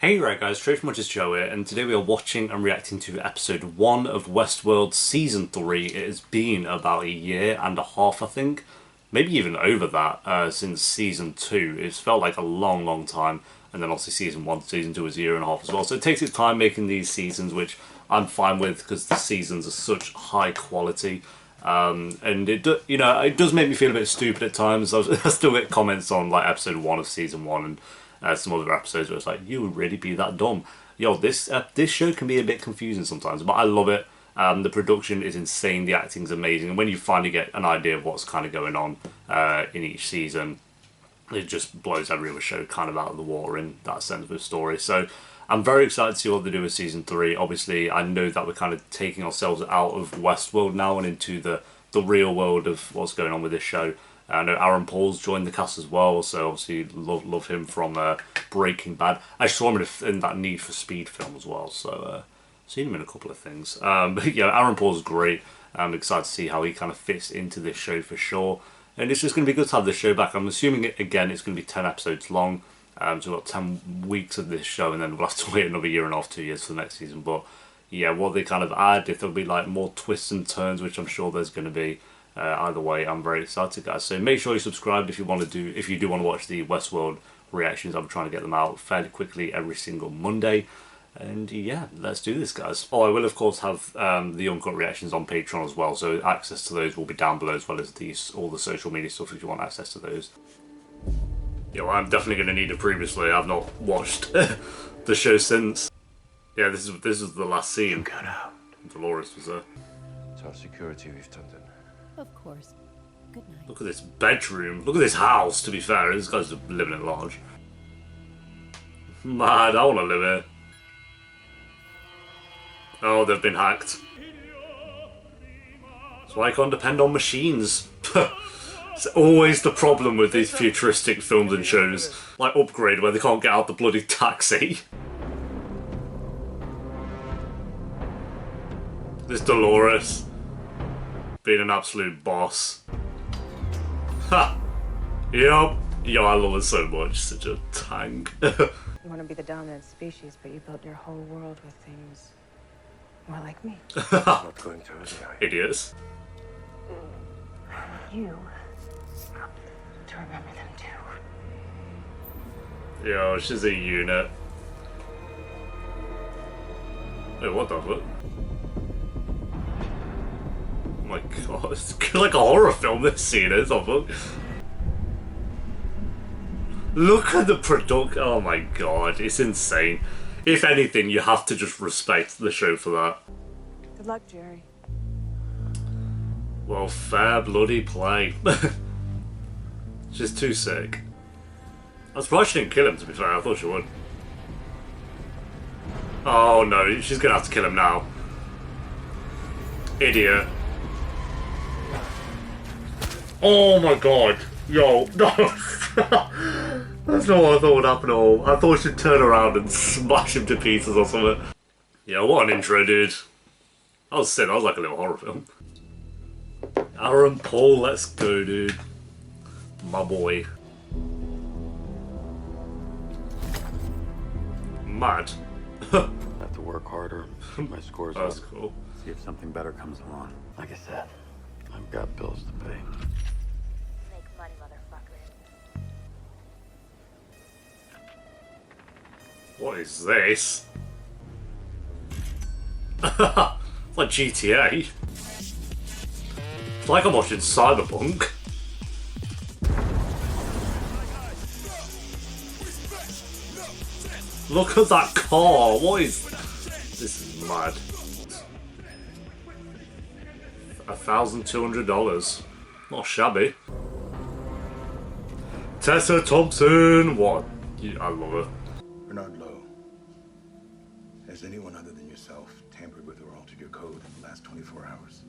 Hey right guys, Trade from Much Joe here, and today we are watching and reacting to episode 1 of Westworld Season 3. It has been about a year and a half, I think. Maybe even over that, since Season 2. It's felt like a long time, and then obviously Season 1 to Season 2 was a year and a half as well. So it takes its time making these seasons, which I'm fine with, because the seasons are such high quality. And it does make me feel a bit stupid at times. I still get comments on like episode 1 of Season 1 and some other episodes where it's like, you would really be that dumb. Yo, this show can be a bit confusing sometimes, but I love it. The production is insane, the acting's amazing, and when you finally get an idea of what's kind of going on in each season, it just blows every other show kind of out of the water in that sense of the story. So I'm very excited to see what they do with Season 3. Obviously, I know that we're kind of taking ourselves out of Westworld now and into the real world of what's going on with this show. I know Aaron Paul's joined the cast as well, so obviously love him from Breaking Bad. I saw him in that Need for Speed film as well, so seen him in a couple of things. But yeah, Aaron Paul's great. I'm excited to see how he kind of fits into this show for sure. And it's just going to be good to have this show back. I'm assuming, again, it's going to be 10 episodes long. So we've got 10 weeks of this show, and then we'll have to wait another year and a half, 2 years for the next season. But yeah, what they kind of add, if there'll be like more twists and turns, which I'm sure there's going to be. Either way, I'm very excited, guys. So make sure you subscribe if you do want to watch the Westworld reactions. I'm trying to get them out fairly quickly every single Monday. And yeah, let's do this, guys. Oh, I will of course have the uncut reactions on Patreon as well, so access to those will be down below, as well as all the social media stuff if you want access to those. Yo, I'm definitely going to need it previously. I've not watched the show since. Yeah, this is the last scene. You got out. Dolores was there. It's our security we've turned in. Of course. Good night. Look at this bedroom. Look at this house, to be fair. This guy's living at large. Mad, I want to live here. Oh, they've been hacked. That's why I can't depend on machines. It's always the problem with these futuristic films and shows. Like Upgrade, where they can't get out the bloody taxi. This Dolores. Being an absolute boss. Ha! Yup. Yo, I love her so much. Such a tank. You want to be the dominant species, but you built your whole world with things more like me. Not going to, is it? Idiots. You to remember them too. Yo, she's a unit. Wait, what the fuck? Oh my god, it's like a horror film, this scene is, I think. Look at the production. Oh my god, it's insane. If anything, you have to just respect the show for that. Good luck, Jerry. Well, fair bloody play. She's too sick. I was surprised she didn't kill him, to be fair. I thought she would. Oh no, she's gonna have to kill him now. Idiot. Oh my god. Yo, no. That's not what I thought would happen at all. I thought she'd turn around and smash him to pieces or something. Yeah, what an intro, dude. That was sick. That was like a little horror film. Aaron Paul, let's go, dude. My boy. Mad. Have to work harder. My score's That's up. cool. See if something better comes along. Like I said, I've got bills to pay. Make money, motherfucker. What is this? It's like GTA. It's like I'm watching Cyberpunk. Look at that car. What is... This is mad. $1,200. Not shabby. Tessa Thompson. What? I love her. Bernard Lowe. Has anyone other than yourself tampered with or altered your code in the last 24 hours?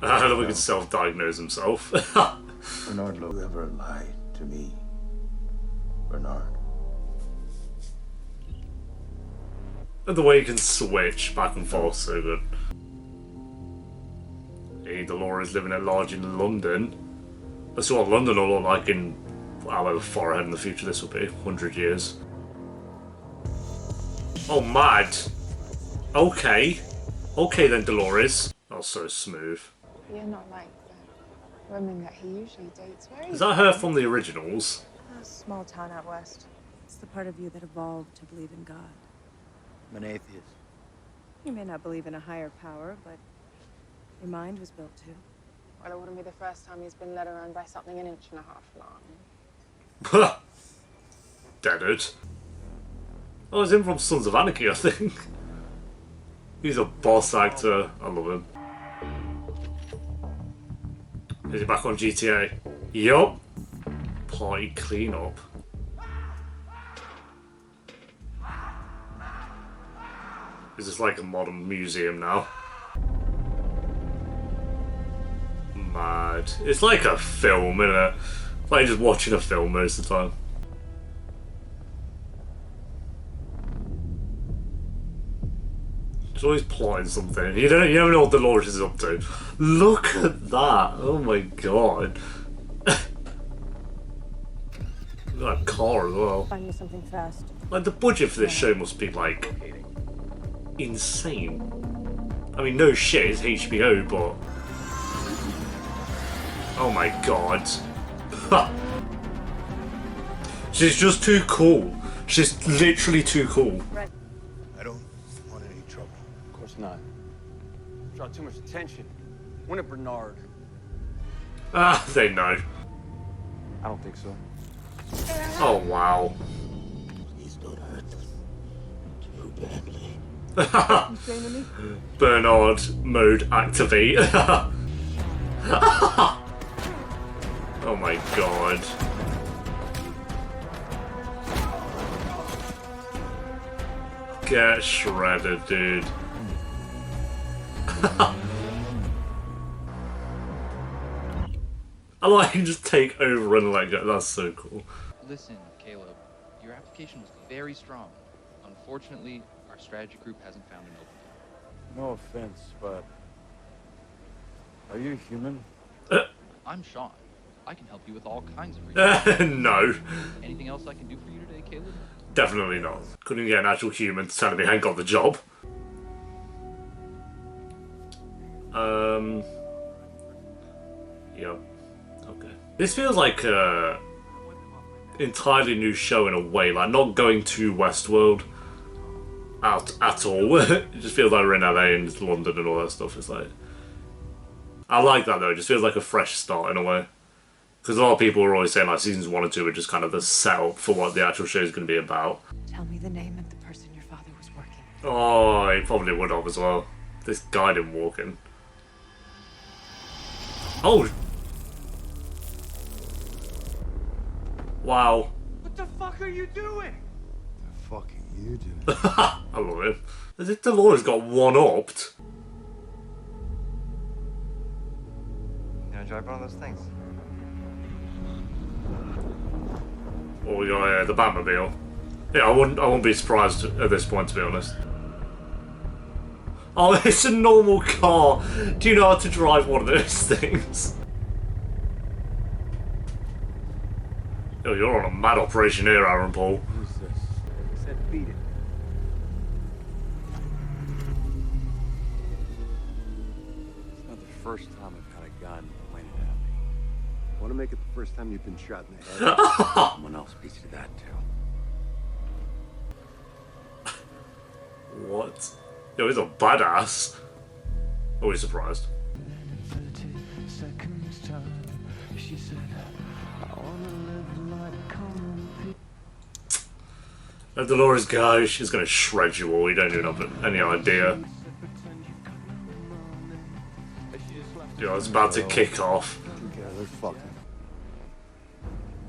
I don't know if he can self-diagnose himself. Bernard Lowe ever lied to me? Bernard. And the way he can switch back and forth, so good. Hey, Dolores living at large in London. That's what London will look like in however far ahead in the future this will be, 100 years. Oh, mad. Okay. Okay then, Dolores. Oh, so smooth. You're not like the women that he usually dates. Where are Is that her from the originals? A small town out west. It's the part of you that evolved to believe in God. I'm an atheist. You may not believe in a higher power, but Your mind was built to. well, it wouldn't be the first time he's been led around by something an inch and a half long. Deaded. Oh, it's him from Sons of Anarchy, I think. He's a boss actor. I love him. Is he back on GTA? Yup. Party cleanup. Is this like a modern museum now? Mad. It's like a film, isn't it? It's like just watching a film most of the time. He's always plotting something. You never know what Dolores is up to. Look at that! Oh my god. Look at that car as well. Find me something fast. Like, the budget for this show must be, like, insane. I mean, no shit, it's HBO, but... Oh my god. She's just too cool. She's literally too cool. I don't want any trouble. Of course not. Draw too much attention. When a Bernard. Ah, they know. I don't think so. Oh, wow. He's not hurt too badly. Bernard mode activate. Oh my god. Get shredded, dude. I like you just take over and let go. That's so cool. Listen, Caleb, your application was very strong. Unfortunately, our strategy group hasn't found an opening. No offense, but are you human? I'm Sean. I can help you with all kinds of reasons. No. Anything else I can do for you today, Caleb? Definitely not. Couldn't get an actual human to tell me I ain't got the job. Yep. Okay. This feels like a entirely new show in a way, like not going to Westworld at all. It just feels like we're in LA and London and all that stuff. It's like, I like that though. It just feels like a fresh start in a way. Because a lot of people are always saying like seasons 1 and 2 are just kind of the setup for what the actual show is going to be about. Tell me the name of the person your father was working with. Oh, he probably would have as well. This guy didn't walk in. Oh! Wow. What the fuck are you doing? The fuck are you doing? I love him. As if Dolores got one-upped. You gonna drive one of those things? Oh, we got the Batmobile. Yeah, I wouldn't be surprised at this point, to be honest. Oh, it's a normal car. Do you know how to drive one of those things? Oh, you're on a mad operation here, Aaron Paul. Who's this? I said beat it. It's not the first time I've had a gun pointed at me. Want to make it the first time you've been shot in the head? Someone else beats you to that too. What? Yo, he's a badass. Always surprised. Let Dolores go, she's gonna shred you all, you don't even have any idea. Yo, it's about to kick off. Yeah, they're fucking.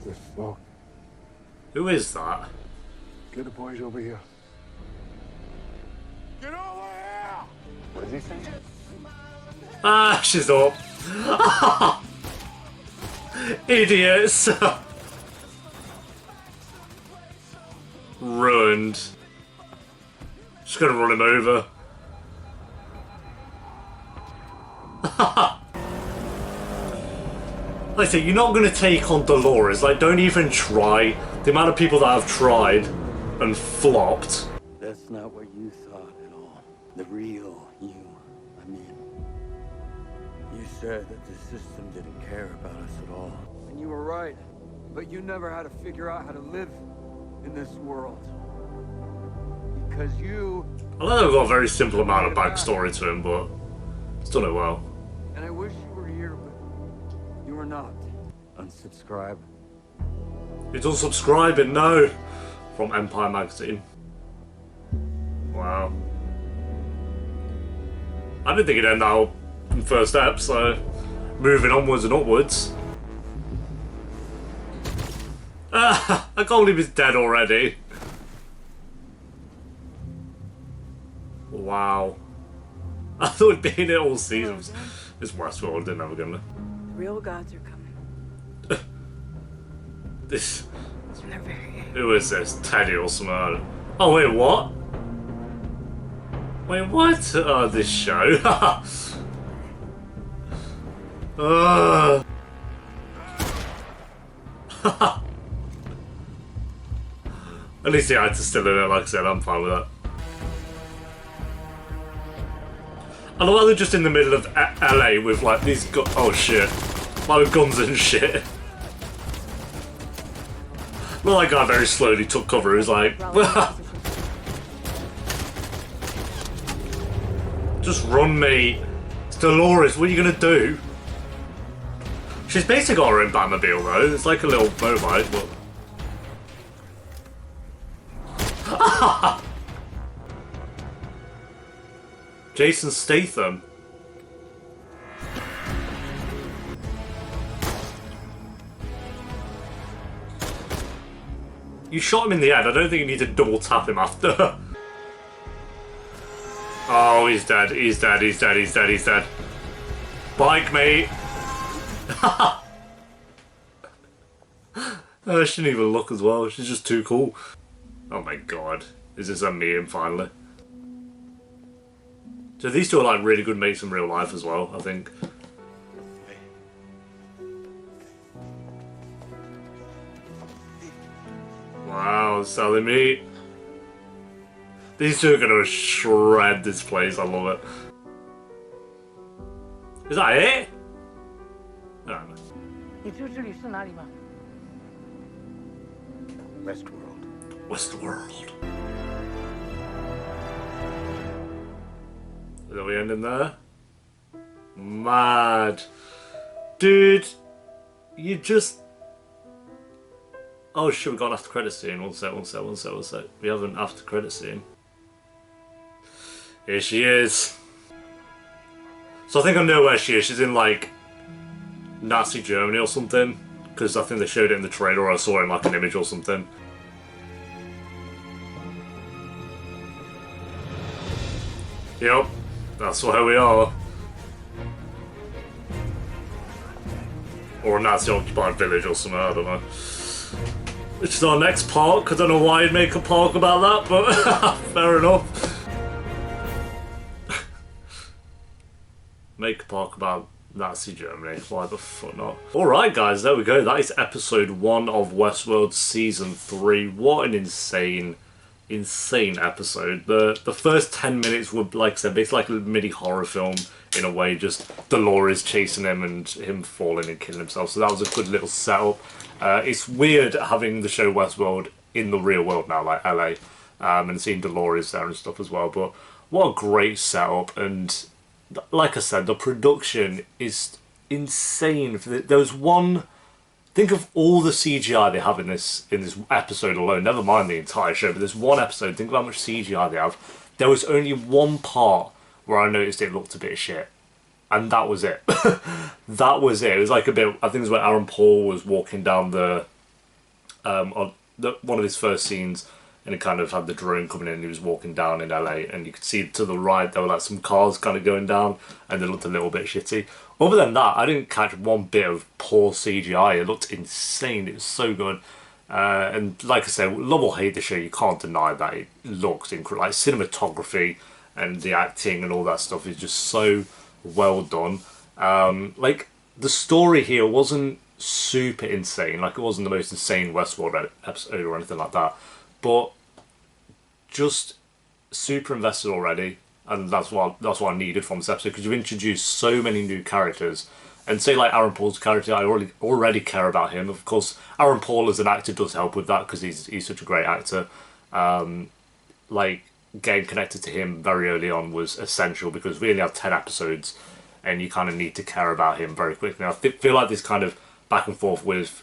They're fucked. Who is that? Get the boys over here. Get over here! What is he saying? Ah, she's up. Idiots. Ruined. Just gonna run him over. I Like I say, you're not going to take on Dolores. Like, don't even try. The amount of people that have tried and flopped. That's not what you thought at all. The real you, I mean. You said that the system didn't care about us at all. And you were right. But you never had to figure out how to live in this world. Because you... I know they've got a very simple amount of backstory to him, but it's done it well. And I wish you were here, but you were not. Unsubscribe. It's unsubscribing, no! From Empire Magazine. Wow. I didn't think it'd end out in the first step, so moving onwards and upwards. Ah, I can't believe he's dead already. Wow. I thought it'd been it all seasons. It's Westworld, they're never gonna. The real gods are coming. This. And they're very... Who is this? Teddy or something? Oh, wait, what? Wait, what? Oh, this show. At least the actor's still in it, like I said, I'm fine with that. I love how they're just in the middle of LA with like these oh shit. Like with guns and shit. Well, that guy very slowly took cover, he was like, just run, mate. It's Dolores, what are you gonna do? She's basically got her own Batmobile though, it's like a little motorbike, but... Jason Statham. You shot him in the head, I don't think you need to double tap him after. Oh, he's dead, he's dead, he's dead, he's dead, he's dead. Bike, mate. Oh, she didn't even look as well, she's just too cool. Oh my god, is this a meme finally? So these two are like really good mates in real life as well, I think. Wow, selling meat. These two are gonna shred this place, I love it. Is that it? I don't know. Westworld. Westworld. Is that we ending there? Mad. Dude, you just... Oh shit, we got an after credit scene. One sec. We have an after credit scene. Here she is. So I think I know where she is. She's in like Nazi Germany or something. Because I think they showed it in the trailer or I saw it in like an image or something. Yep, that's where we are. Or a Nazi occupied village or something, I don't know. Which is our next park. I don't know why you'd make a park about that, but fair enough. Make a park about Nazi Germany. Why the fuck not? Alright guys, there we go. That is episode 1 of Westworld Season 3. What an insane episode. The first 10 minutes were, like I said, basically like a mini horror film in a way, just Dolores chasing him and him falling and killing himself. So that was a good little setup. It's weird having the show Westworld in the real world now, like LA, and seeing Dolores there and stuff as well. But what a great setup, and like I said, the production is insane. There was one... Think of all the CGI they have in this episode alone. Never mind the entire show, but there's one episode. Think of how much CGI they have. There was only one part where I noticed it looked a bit shit, and that was it. That was it. It was like a bit. I think it was when Aaron Paul was walking down one of his first scenes, and it kind of had the drone coming in. And he was walking down in LA, and you could see to the right there were like some cars kind of going down, and they looked a little bit shitty. Other than that, I didn't catch one bit of poor CGI. It looked insane. It was so good. And like I said, love or hate the show, you can't deny that it looks incredible. Like cinematography and the acting and all that stuff is just so well done. Like the story here wasn't super insane. Like, it wasn't the most insane Westworld episode or anything like that, but just super invested already, and that's what I needed from this episode, because you've introduced so many new characters. And say like Aaron Paul's character, I already care about him. Of course, Aaron Paul as an actor does help with that, because he's such a great actor. Like, getting connected to him very early on was essential, because we only have 10 episodes and you kind of need to care about him very quickly. I feel like this kind of back and forth with,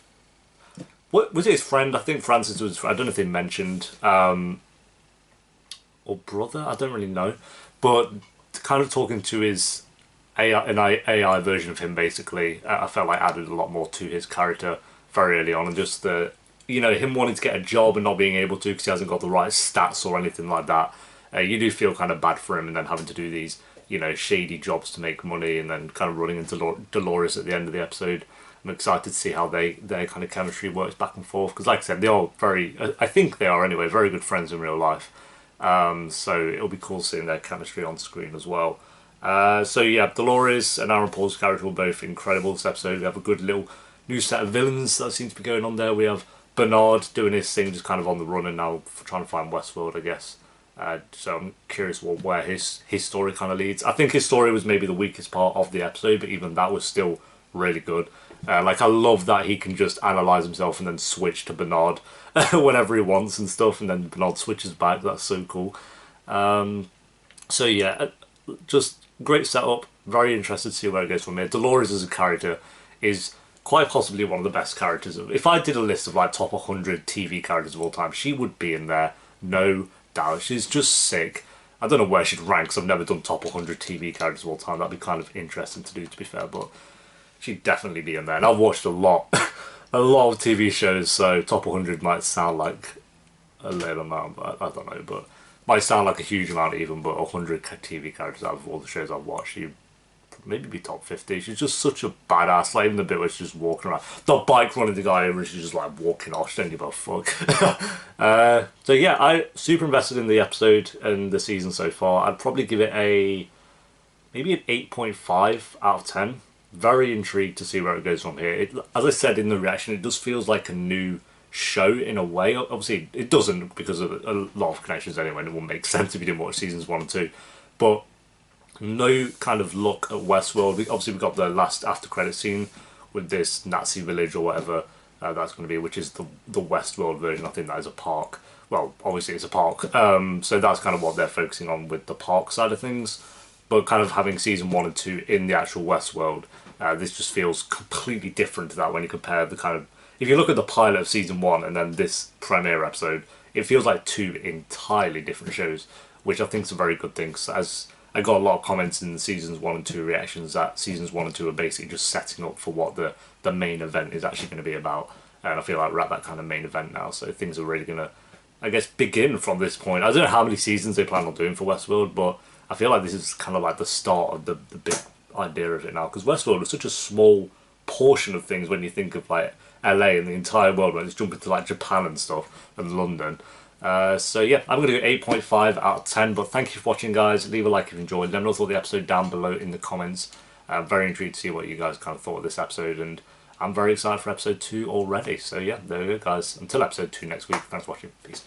what was it, his friend? I think Francis was, I don't know if they mentioned, or brother, I don't really know, but kind of talking to his AI version of him, basically, I felt like added a lot more to his character very early on, and just the, you know, him wanting to get a job and not being able to because he hasn't got the right stats or anything like that. You do feel kind of bad for him, and then having to do these, you know, shady jobs to make money, and then kind of running into Dolores at the end of the episode. I'm excited to see how their kind of chemistry works back and forth, because like I said, they are I think they are anyway, very good friends in real life. So it'll be cool seeing their chemistry on screen as well. So yeah, Dolores and Aaron Paul's character were both incredible this episode. We have a good little new set of villains that seems to be going on there. We have Bernard doing his thing, just kind of on the run, and now trying to find Westworld, I guess. So I'm curious where his story kind of leads. I think his story was maybe the weakest part of the episode, but even that was still really good. Like, I love that he can just analyse himself and then switch to Bernard whenever he wants and stuff, and then Bernard switches back. That's so cool. So yeah, just great setup. Very interested to see where it goes from here. Dolores as a character is quite possibly one of the best characters. If I did a list of like top 100 TV characters of all time, she would be in there, no doubt. She's just sick. I don't know where she'd rank, because I've never done top 100 TV characters of all time. That'd be kind of interesting to do, to be fair, but she'd definitely be in there. And I've watched a lot of TV shows, so top 100 might sound like a little amount, but I don't know, but might sound like a huge amount even, but 100 TV characters out of all the shows I've watched, she'd maybe be top 50. She's just such a badass. Like, even the bit where she's just walking around, the bike running the guy over, and she's just like walking off. She don't give a fuck. So yeah, I super invested in the episode and the season so far. I'd probably give it maybe an 8.5 out of 10. Very intrigued to see where it goes from here. As I said in the reaction, it just feels like a new show in a way. Obviously it doesn't, because of a lot of connections anyway, and it wouldn't make sense if you didn't watch seasons 1 and 2, but no kind of look at Westworld. Obviously we got the last after credit scene with this Nazi village or whatever that's going to be, which is the Westworld version. I think that is a park. Well, obviously it's a park, so that's kind of what they're focusing on with the park side of things. But kind of having season 1 and 2 in the actual Westworld, this just feels completely different to that when you compare the kind of, if you look at the pilot of season 1 and then this premiere episode, it feels like two entirely different shows, which I think is a very good thing. So as I got a lot of comments in the seasons 1 and 2 reactions that seasons 1 and 2 are basically just setting up for what the main event is actually going to be about. And I feel like we're at that kind of main event now, so things are really going to, I guess, begin from this point. I don't know how many seasons they plan on doing for Westworld, but I feel like this is kind of like the start of the big idea of it now, because Westworld is such a small portion of things when you think of like LA and the entire world, when it's jumping to like Japan and stuff, and London. So yeah, I'm going to go 8.5 out of 10, but thank you for watching, guys. Leave a like if you enjoyed. Let me know what you thought of the episode down below in the comments. I'm very intrigued to see what you guys kind of thought of this episode, and I'm very excited for episode 2 already. So yeah, there we go, guys. Until episode 2 next week. Thanks for watching. Peace.